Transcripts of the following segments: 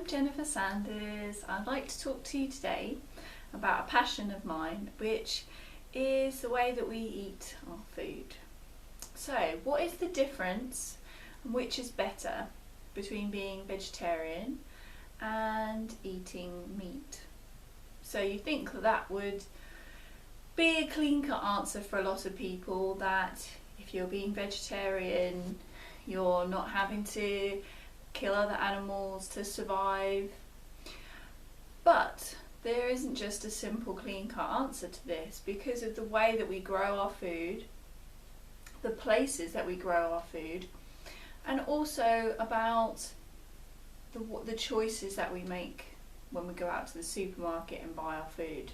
Jennifer Sanders. I'd like to talk to you today about a passion of mine, which is the way that we eat our food. So, what is the difference and which is better between being vegetarian and eating meat? So you think that would be a clean-cut answer for a lot of people, that if you're being vegetarian, you're not having to kill other animals to survive. But there isn't just a simple clean-cut answer to this, because of the way that we grow our food, the places that we grow our food, and also about the choices that we make when we go out to the supermarket and buy our food.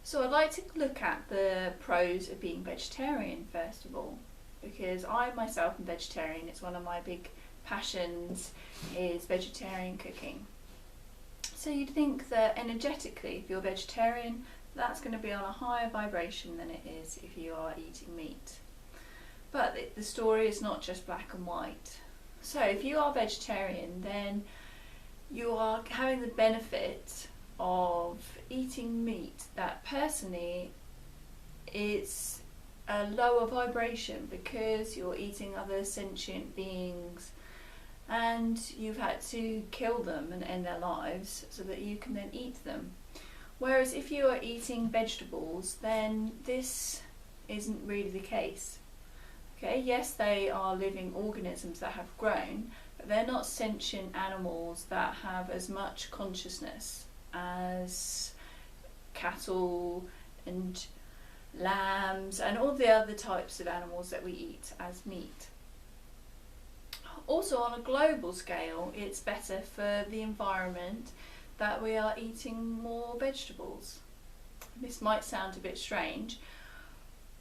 So I'd like to look at the pros of being vegetarian first of all, because I myself am vegetarian. It's one of my big passions, is vegetarian cooking. So you'd think that energetically, if you're vegetarian, that's going to be on a higher vibration than it is if you are eating meat. But the story is not just black and white. So if you are vegetarian, then you are having the benefit of eating meat that personally is a lower vibration, because you're eating other sentient beings and you've had to kill them and end their lives so that you can then eat them. Whereas if you are eating vegetables, then this isn't really the case. Okay, yes, they are living organisms that have grown, but they're not sentient animals that have as much consciousness as cattle and lambs and all the other types of animals that we eat as meat. Also, on a global scale, it's better for the environment that we are eating more vegetables. This might sound a bit strange,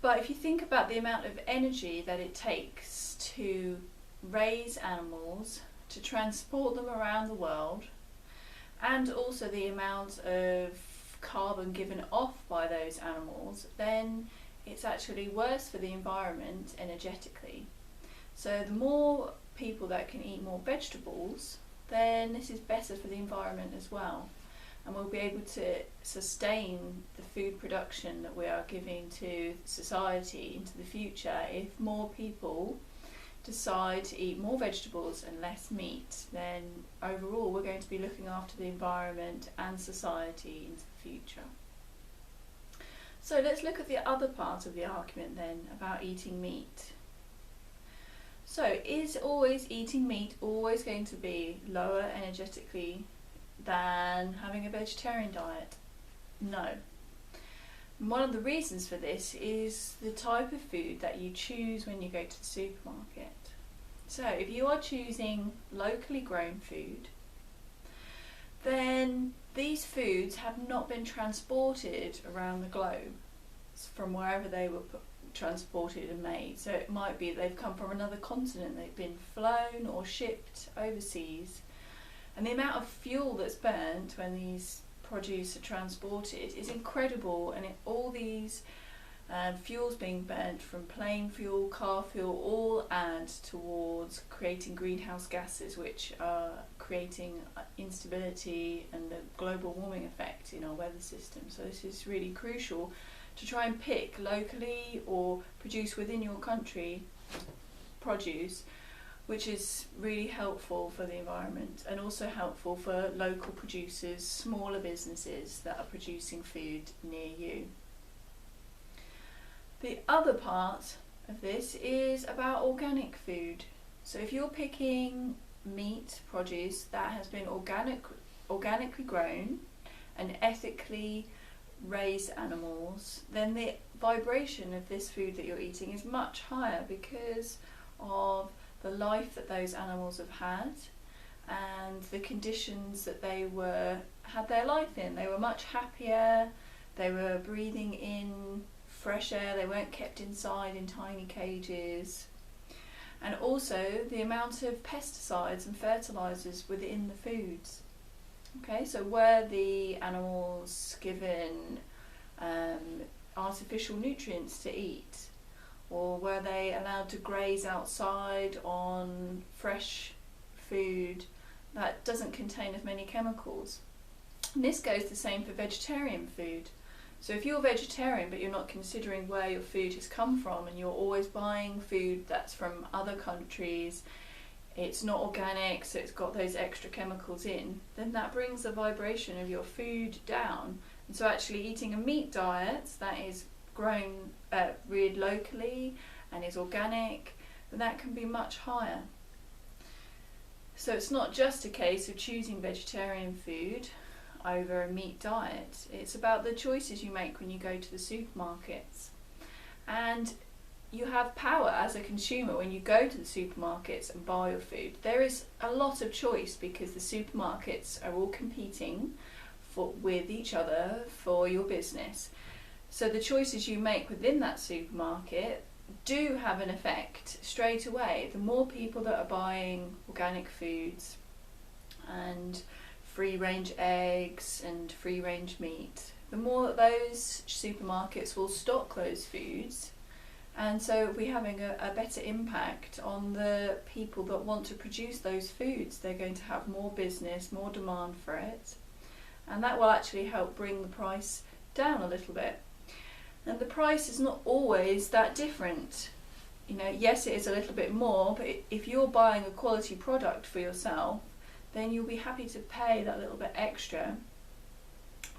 but if you think about the amount of energy that it takes to raise animals, to transport them around the world, and also the amount of carbon given off by those animals, then it's actually worse for the environment energetically. So the more people that can eat more vegetables, then this is better for the environment as well. And we'll be able to sustain the food production that we are giving to society into the future. If more people decide to eat more vegetables and less meat, then overall we're going to be looking after the environment and society into the future. So let's look at the other part of the argument then about eating meat. So is always eating meat always going to be lower energetically than having a vegetarian diet? No. And one of the reasons for this is the type of food that you choose when you go to the supermarket. So if you are choosing locally grown food, then these foods have not been transported around the globe from wherever they were transported and made. So it might be they've come from another continent, they've been flown or shipped overseas, and the amount of fuel that's burnt when these produce are transported is incredible. And all these fuels being burnt from plane fuel, car fuel, all add towards creating greenhouse gases, which are creating instability and a global warming effect in our weather system. So this is really crucial to try and pick locally or produce within your country produce, which is really helpful for the environment and also helpful for local producers, smaller businesses that are producing food near you. The other part of this is about organic food. So if you're picking meat produce that has been organically grown and ethically raised animals, then the vibration of this food that you're eating is much higher because of the life that those animals have had and the conditions that they had their life in. They were much happier, they were breathing in fresh air, they weren't kept inside in tiny cages. And also the amount of pesticides and fertilizers within the foods. Okay, so were the animals given artificial nutrients to eat, or were they allowed to graze outside on fresh food that doesn't contain as many chemicals. And this goes the same for vegetarian food. So if you're vegetarian but you're not considering where your food has come from, and you're always buying food that's from other countries, it's not organic, so it's got those extra chemicals in, then that brings the vibration of your food down. And so actually eating a meat diet that is grown, reared locally and is organic, then that can be much higher. So it's not just a case of choosing vegetarian food over a meat diet. It's about the choices you make when you go to the supermarkets. And you have power as a consumer when you go to the supermarkets and buy your food. There is a lot of choice because the supermarkets are all competing with each other for your business. So the choices you make within that supermarket do have an effect straight away. The more people that are buying organic foods and free-range eggs and free-range meat, the more that those supermarkets will stock those foods, and so we're having a better impact on the people that want to produce those foods. They're going to have more business, more demand for it, and that will actually help bring the price down a little bit. And the price is not always that different. You know, yes, it is a little bit more, but if you're buying a quality product for yourself, then you'll be happy to pay that little bit extra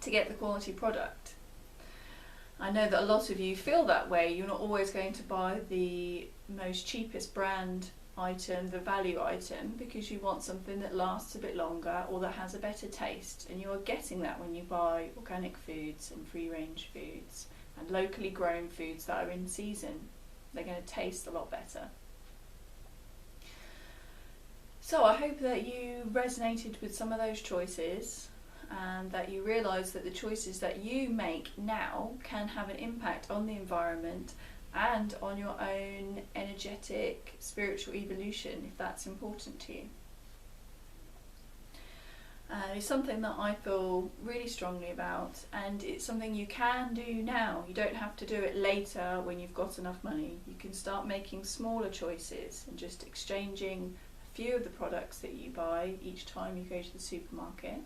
to get the quality product. I know that a lot of you feel that way. You're not always going to buy the most cheapest brand item, the value item, because you want something that lasts a bit longer or that has a better taste, and you're getting that when you buy organic foods and free-range foods and locally grown foods that are in season. They're going to taste a lot better. So I hope that you resonated with some of those choices, and that you realise that the choices that you make now can have an impact on the environment and on your own energetic spiritual evolution, if that's important to you. It's something that I feel really strongly about, and it's something you can do now. You don't have to do it later when you've got enough money. You can start making smaller choices and just exchanging a few of the products that you buy each time you go to the supermarket.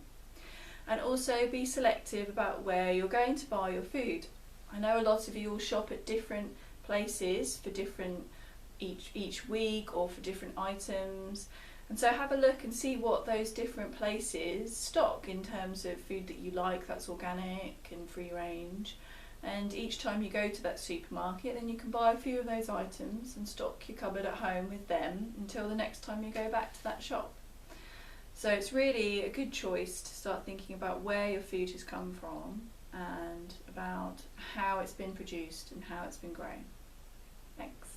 And also be selective about where you're going to buy your food. I know a lot of you will shop at different places for different each week or for different items, and so have a look and see what those different places stock in terms of food that you like that's organic and free range. And each time you go to that supermarket, then you can buy a few of those items and stock your cupboard at home with them until the next time you go back to that shop. So it's really a good choice to start thinking about where your food has come from and about how it's been produced and how it's been grown. Thanks.